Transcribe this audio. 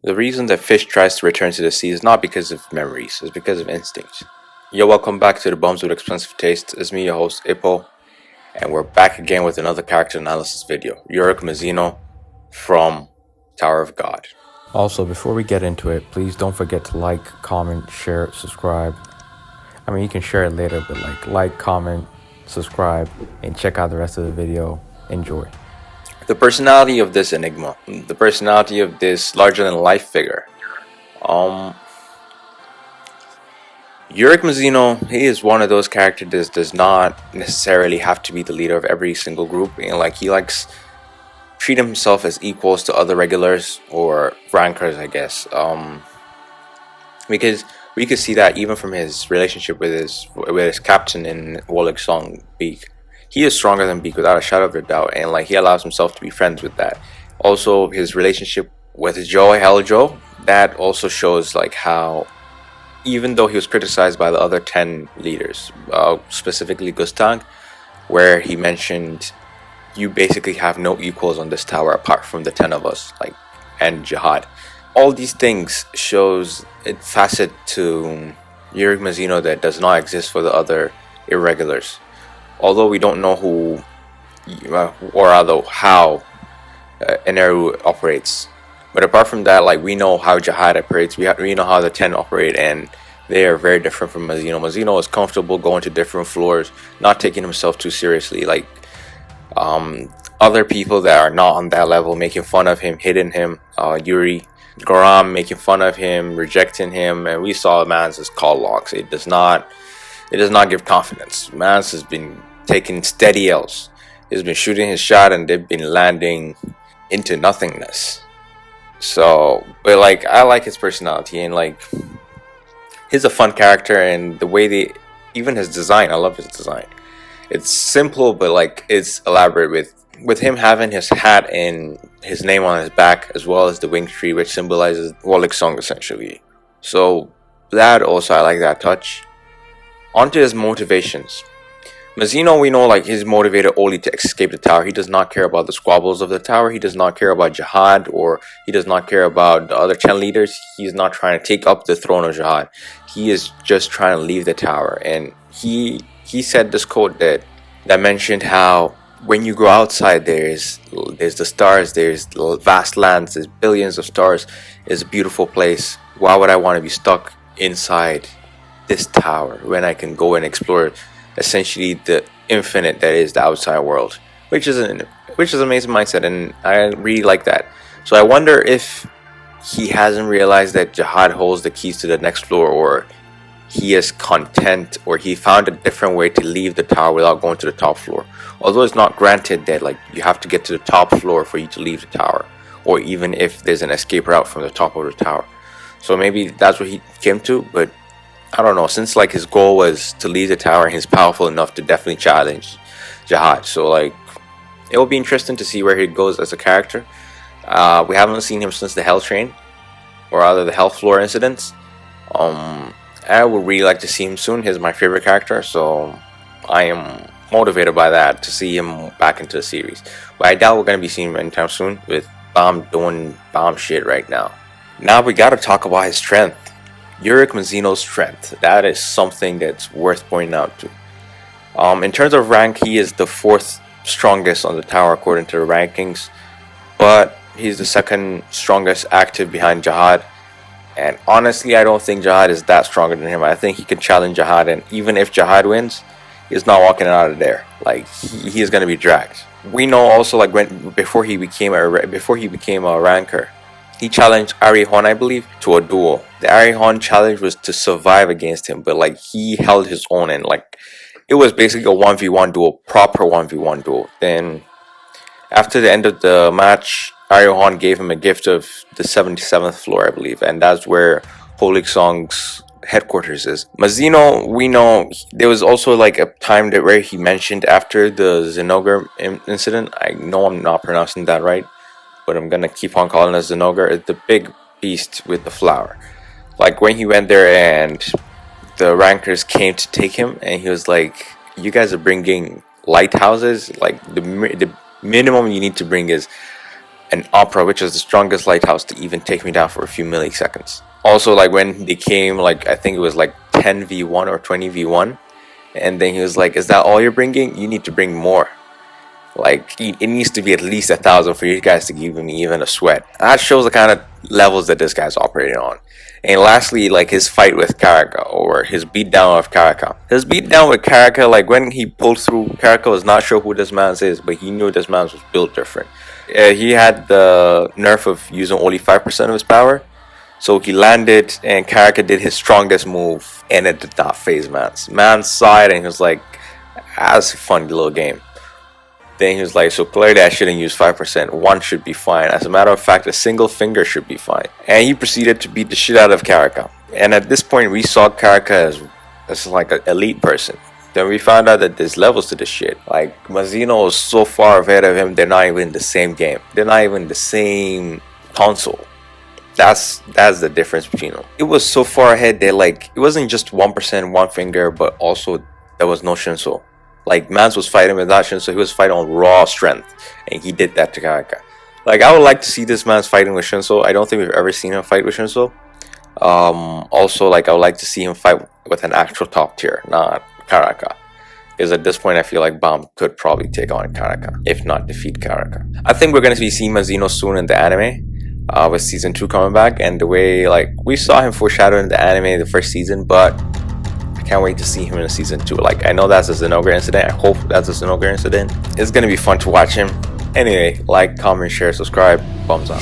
The reason that fish tries to return to the sea is not because of memories, it's because of instinct. Yo, welcome back to the Bums with Expensive Taste. It's me, your host, Ippo, and we're back again with another character analysis video. Urek Mazino from Tower of God. Also, before we get into it, please don't forget to like, comment, share, subscribe. I mean, you can share it later, but like, comment, subscribe, and check out the rest of the video. Enjoy. The personality of this enigma, the personality of this larger-than-life figure. Urek Mazino, he is one of those characters that does not necessarily have to be the leader of every single group, and he likes treat himself as equals to other regulars or rankers, I guess. Because we could see that even from his relationship with his captain in Wolek Song, Beak. He is stronger than Beak without a shadow of a doubt, and he allows himself to be friends with that. Also, his relationship with his Joe Heljo, that also shows how, even though he was criticized by the other 10 leaders, specifically Gustang, where he mentioned, you basically have no equals on this tower apart from the 10 of us, and Jihad. All these things shows a facet to Urek Mazino that does not exist for the other irregulars. Although we don't know who, or rather how, Eneru operates. But apart from that, we know how Jihad operates, we know how the 10 operate, and they are very different from Mazino. Mazino is comfortable going to different floors, not taking himself too seriously. Other people that are not on that level making fun of him, hitting him, Yuri, Garam making fun of him, rejecting him, and we saw Mans' call logs. It does not give confidence. Mans has been taking steady L's. He's been shooting his shot and they've been landing into nothingness. So, but I like his personality, and he's a fun character, and the way even his design, I love his design. It's simple, but it's elaborate with him having his hat and his name on his back, as well as the wing tree, which symbolizes Wolek Song essentially. So that also, I like that touch. Onto his motivations. Mazino, we know he's motivated only to escape the tower. He does not care about the squabbles of the tower. He does not care about Jihad, or he does not care about the other 10 leaders. He's not trying to take up the throne of Jihad. He is just trying to leave the tower. And he said this quote that mentioned how when you go outside, there's the stars, there's vast lands, there's billions of stars. It's a beautiful place. Why would I want to be stuck inside this tower when I can go and explore essentially the infinite that is the outside world, which is an amazing mindset, and I really like that. So I wonder if he hasn't realized that Jihad holds the keys to the next floor, or he is content, or he found a different way to leave the tower without going to the top floor. Although it's not granted that you have to get to the top floor for you to leave the tower, or even if there's an escape route from the top of the tower. So maybe that's what he came to, but I don't know, since his goal was to leave the tower, and he's powerful enough to definitely challenge Jihad. So it will be interesting to see where he goes as a character. We haven't seen him since the Hell Train, or rather the Hell Floor incidents. I would really like to see him soon. He's my favorite character, so I am motivated by that to see him back into the series. But I doubt we're going to be seeing him anytime soon, with Bomb doing Bomb shit right now. Now we got to talk about his strength. Urek Mazino's strength. That is something that's worth pointing out to. In terms of rank, he is the 4th strongest on the tower according to the rankings, but he's the 2nd strongest active behind Jihad. And honestly, I don't think Jihad is that stronger than him. I think he can challenge Jihad, and even if Jihad wins, he's not walking out of there. He is going to be dragged. We know also before he became a ranker, he challenged Arihon, I believe, to a duel. The Arihon challenge was to survive against him, but he held his own, and it was basically a 1v1 duel, proper 1v1 duel. Then after the end of the match, Arihon gave him a gift of the 77th floor, I believe, and that's where Wolek Song's headquarters is. Mazino, we know there was also a time where he mentioned after the Zenogar incident. I know I'm not pronouncing that right, but I'm gonna keep on calling it Zenogar, the big beast with the flower. When he went there and the rankers came to take him, and he was like, you guys are bringing lighthouses? The minimum you need to bring is an opera, which is the strongest lighthouse, to even take me down for a few milliseconds. Also, like when they came, like I think it was like 10v1 or 20v1, and then he was like, "Is that all you're bringing? You need to bring more. Like it needs to be at least 1,000 for you guys to give me even a sweat." That shows the kind of levels that this guy's operating on. And lastly, like his fight with Karaka, or his beatdown of Karaka. His beatdown with Karaka, like when he pulled through, Karaka was not sure who this man is, but he knew this man was built different. He had the nerf of using only 5% of his power. So he landed, and Karaka did his strongest move, and it did not phase Mans. Mans sighed, and he was like, "That's a fun little game." Then he was like, "So clearly I shouldn't use 5%. One should be fine. As a matter of fact, a single finger should be fine." And he proceeded to beat the shit out of Karaka. And at this point, we saw Karaka as like an elite person. Then we found out that there's levels to this shit. Like, Mazino was so far ahead of him, they're not even in the same game. They're not even in the same console. That's the difference between them. It was so far ahead that, like, it wasn't just 1%, one finger, but also there was no Shinso. Like, Mans was fighting without Shinso, he was fighting on raw strength, and he did that to Karaka. Like, I would like to see this man's fighting with Shinso. I don't think we've ever seen him fight with Shinso. Also, like, I would like to see him fight with an actual top tier, not Karaka. Because at this point, I feel like Bomb could probably take on Karaka, if not defeat Karaka. I think we're going to be seeing Mazino soon in the anime. With season 2 coming back, and the way, like, we saw him foreshadowed in the anime the first season, but I can't wait to see him in season 2. Like, I know that's a Zenogre incident. I hope that's a Zenogre incident. It's gonna be fun to watch him. Anyway, like, comment, share, subscribe. Thumbs up.